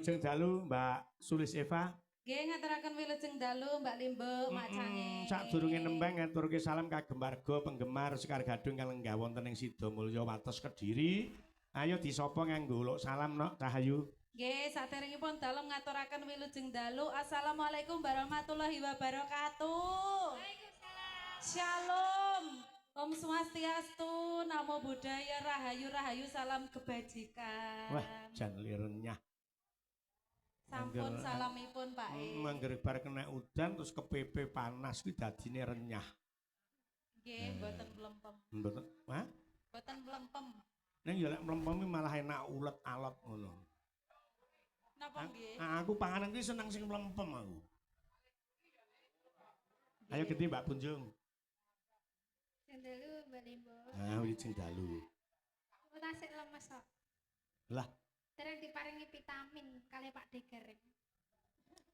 wilujeng dalu Mbak Sulis Eva. Nggih ngaturaken wilujeng dalu Mbak Limbe, Mak Cange. Sadurunge nembang ngaturke salam kagem warga penggemar Sekar Gadung kang lenggah wonten ing Sidomulyo Wates Kediri. Ayo disapa nganggo uluk salam nok Cahayu. Nggih, saderengipun dalu ngaturaken wilujeng dalu. Assalamualaikum warahmatullahi wabarakatuh. Waalaikumsalam. Shalom. Om Swastiastu, Namo Buddhaya, Rahayu, salam kebajikan. Wah, jan lirenyah. Sampun salamipun Pak E. Mangger bar kena udan terus kepepe panas kuwi dadine renyah. Nggih, mboten mlempem. Mboten, hah? Mboten mlempem. Ning ya lek mlempem malah enak ulet alot ngono. Napa nggih? Aku panganan kuwi seneng sing mlempem aku. Ayo gede Mbak Bunjung. Dalu Mbak Limbo. Wilujeng dalu. Tasik lemes kok. Lah, Dereng diparingi vitamin kali Pak Degereng.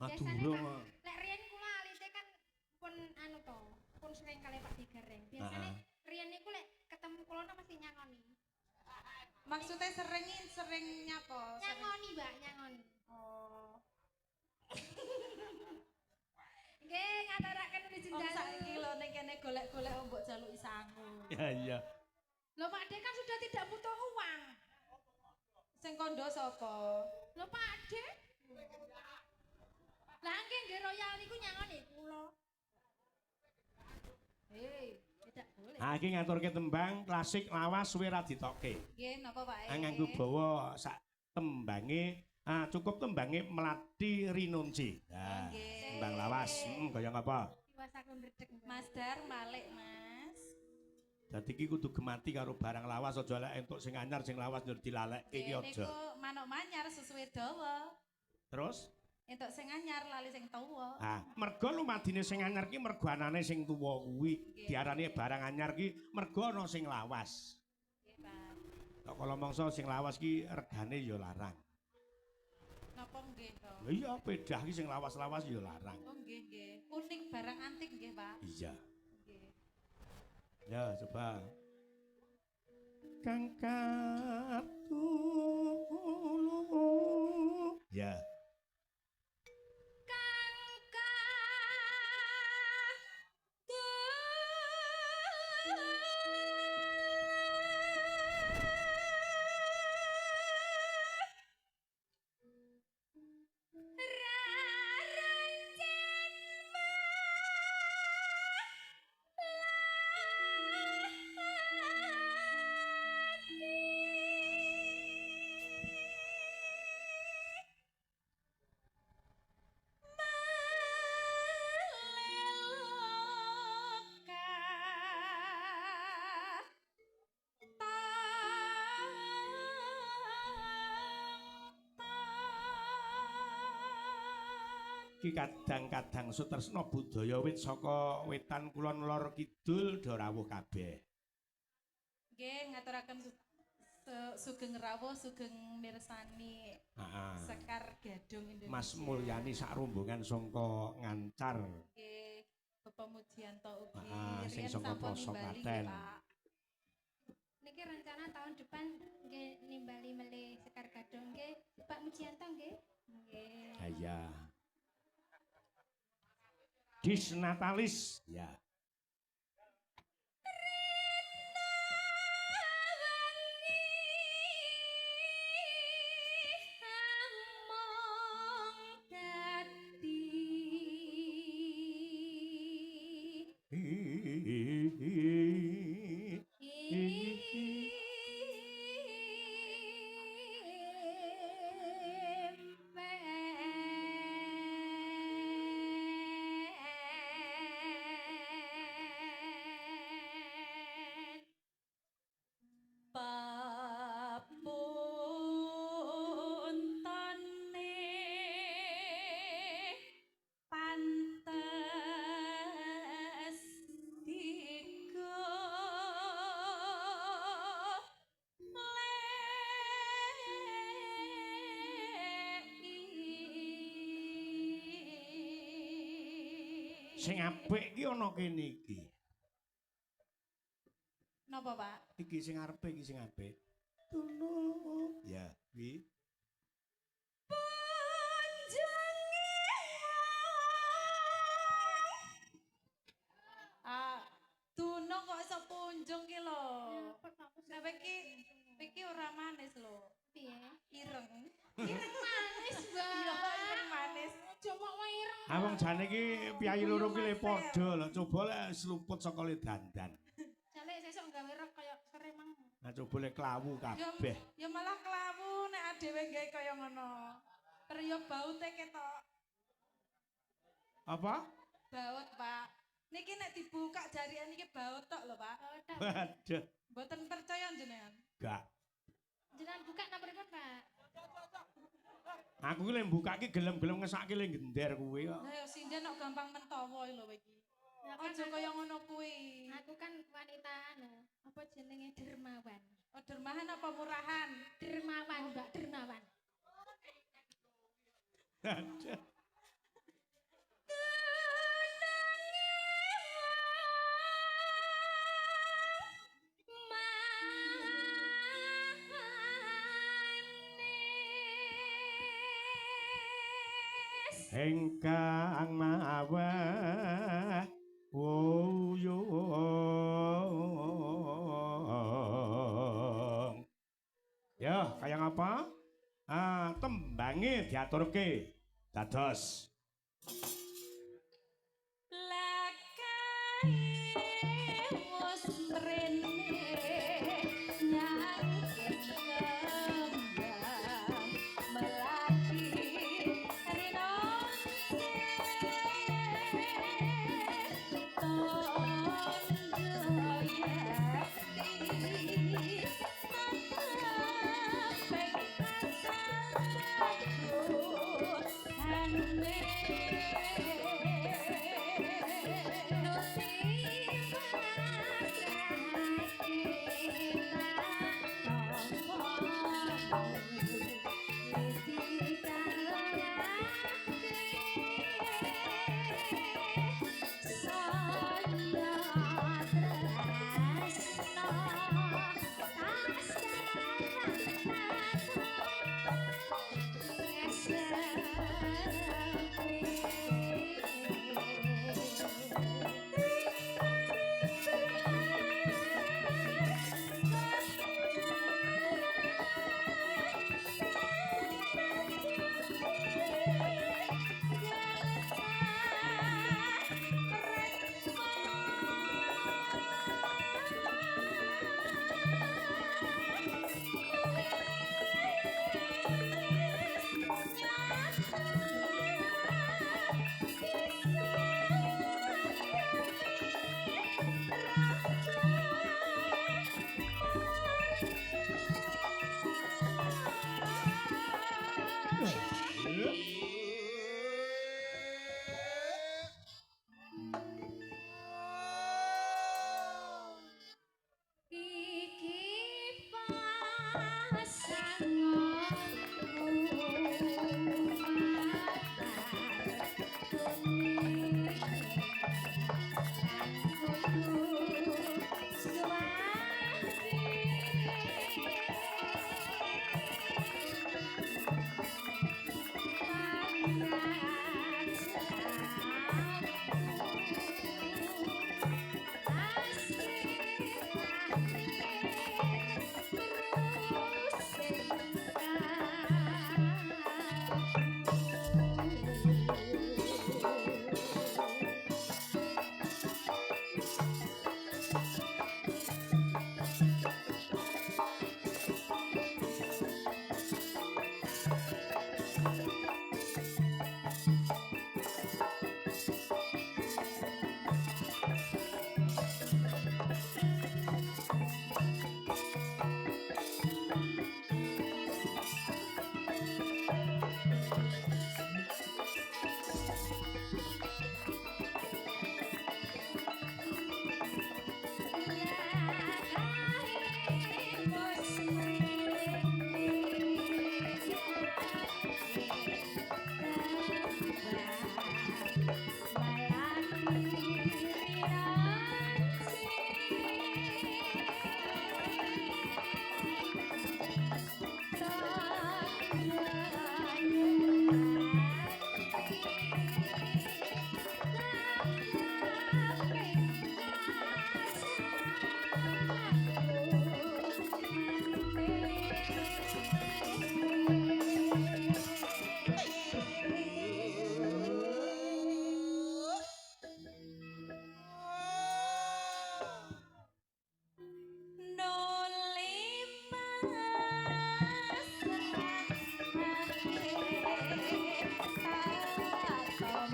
Biasane lek riyen kula alite kan pun anu to, pun sering kali Pak Degereng. Biasane riyen niku lek ketemu kula mesti nyangoni. Maksudnya sering nyapa? Nyangoni, Mbak, nyangoni. Oh. Nggih, ngaturaken wilujeng dalu. Om saiki lho ning kene golek-golek mbok jaluki sangu. Iya. Loh Pak De kan sudah tidak butuh uang. Sing kondo sapa? Loh Pak De. Lah nggih royal niku nyangoni kula. Hei, tidak boleh. Iki ngaturke tembang klasik lawas suwe ra ditokke. Nggih, napa Pak? Nganggo bawa sak tembange cukup tembange Melati Rinunci. Nah, tembang lawas. Kaya ngapa? Diwasaken redeg. Mas Dar Malik, Mas. Dadi iki kudu gemati karo barang lawas aja lek entuk sing anyar sing lawas njur dilalekke iki aja. Niku manuk manyar sesuai dawa. Terus entuk sing anyar lali sing tuwa. Mergo lumadine sing anyar ki mergo anane sing tuwa kuwi. Diarani barang anyar ki mergo ana sing lawas. Nggih, Pak. Kok kala mangsa sing lawas ki regane ya larang. Napa nggih to? Iya, pedah ki sing lawas-lawas ya larang. Oh nggih nggih. Unik barang antik nggih, Pak. Iya. Nggih. Ya, coba. Kang katulu. Ya. Ki kadang-kadang sutresna budaya wit saka wetan kulon lor kidul do rawuh kabeh. Nggih, ngaturaken sugeng rawuh, sugeng mirsani. Sekar Gadung Indonesia. Mas Mulyani sak rombongan saka Ngancar. Nggih, Bapak Mujianto ugi sing saka Ploso Klaten. Niki rencana tahun depan nggih nimbali melih Sekar Gadung nggih. Pak Mujianto nggih. Nggih. Iya. Dis Natalis, ya. Sing apik ki ana kene iki. Napa, Pak? Iki sing arepe iki sing apik. Tulung. Ya, kuwi. ireng. Ireng manis, Mbak. Iya, ireng manis. Cuma ireng. Ah wong jane iki piyayi loro ki le padha lho. Coba lek sluput saka le dandan. Jale sesuk gawe rok kaya seremang. Nah coba lek klawu kabeh. Ya malah kelawu nek adewe gawe kaya ngono. Priyo baute ketok. Apa? Baut, Pak. Niki nek dibuka jarian niki baut tok lho, Pak. Waduh. Mboten percaya jenengan. Gak. Jenengan buka nang mripun, Pak? Aku ki lek buka ki gelem-gelem ngesake le gender kuwi kok. Lah ya sinden kok gampang mentowo lho iki. Ya kan Aja kaya ngono kuwi. aku kan wanita anu, apa jenenge dermawan. Oh, dermahan apa murahan? Dermawan, Mbak, dermawan. Aduh. Engkang mawa wuyung. Ya, kaya ngapa? Ah, tembange diaturke. Dados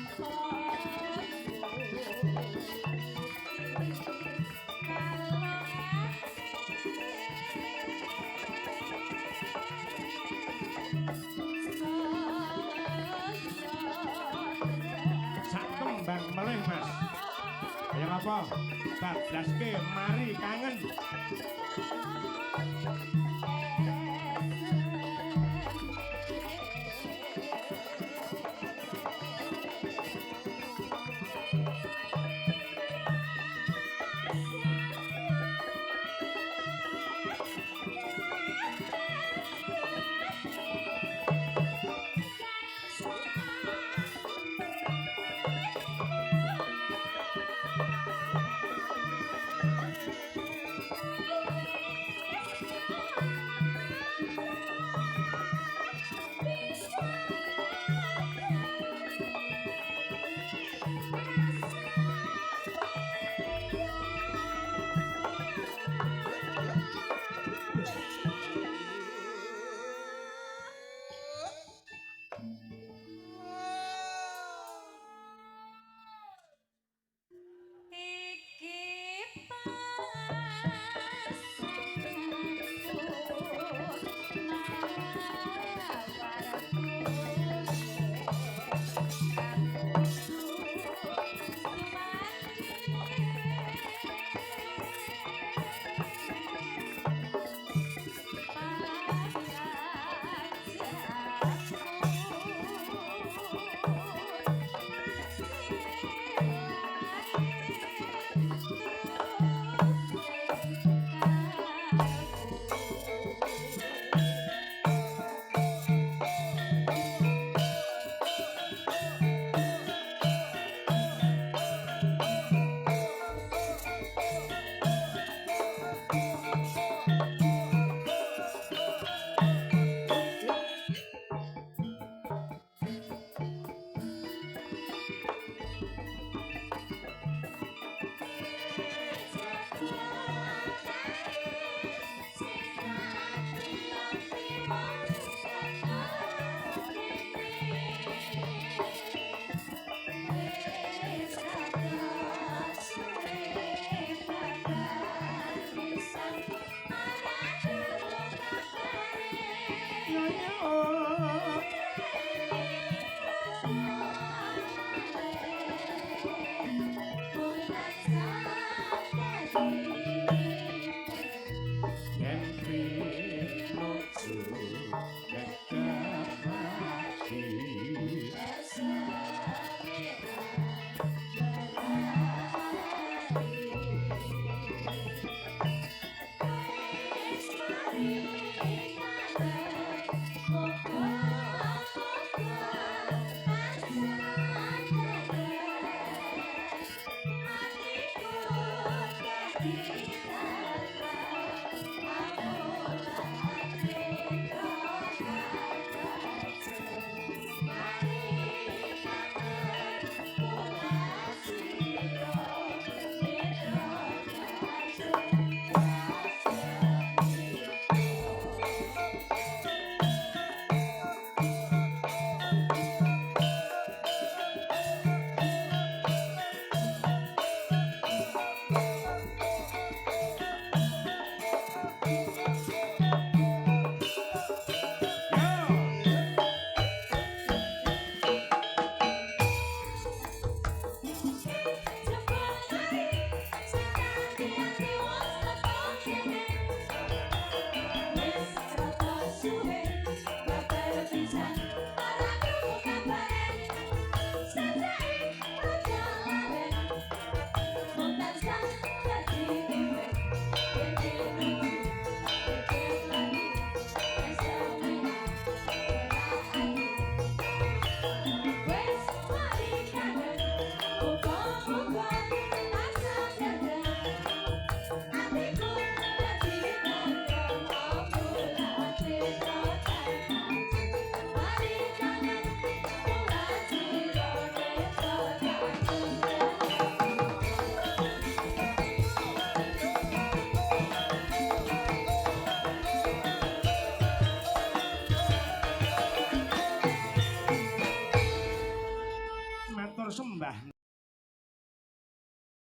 Sak kembang meleh Mas. Ya apa? Bablaske mari kangen.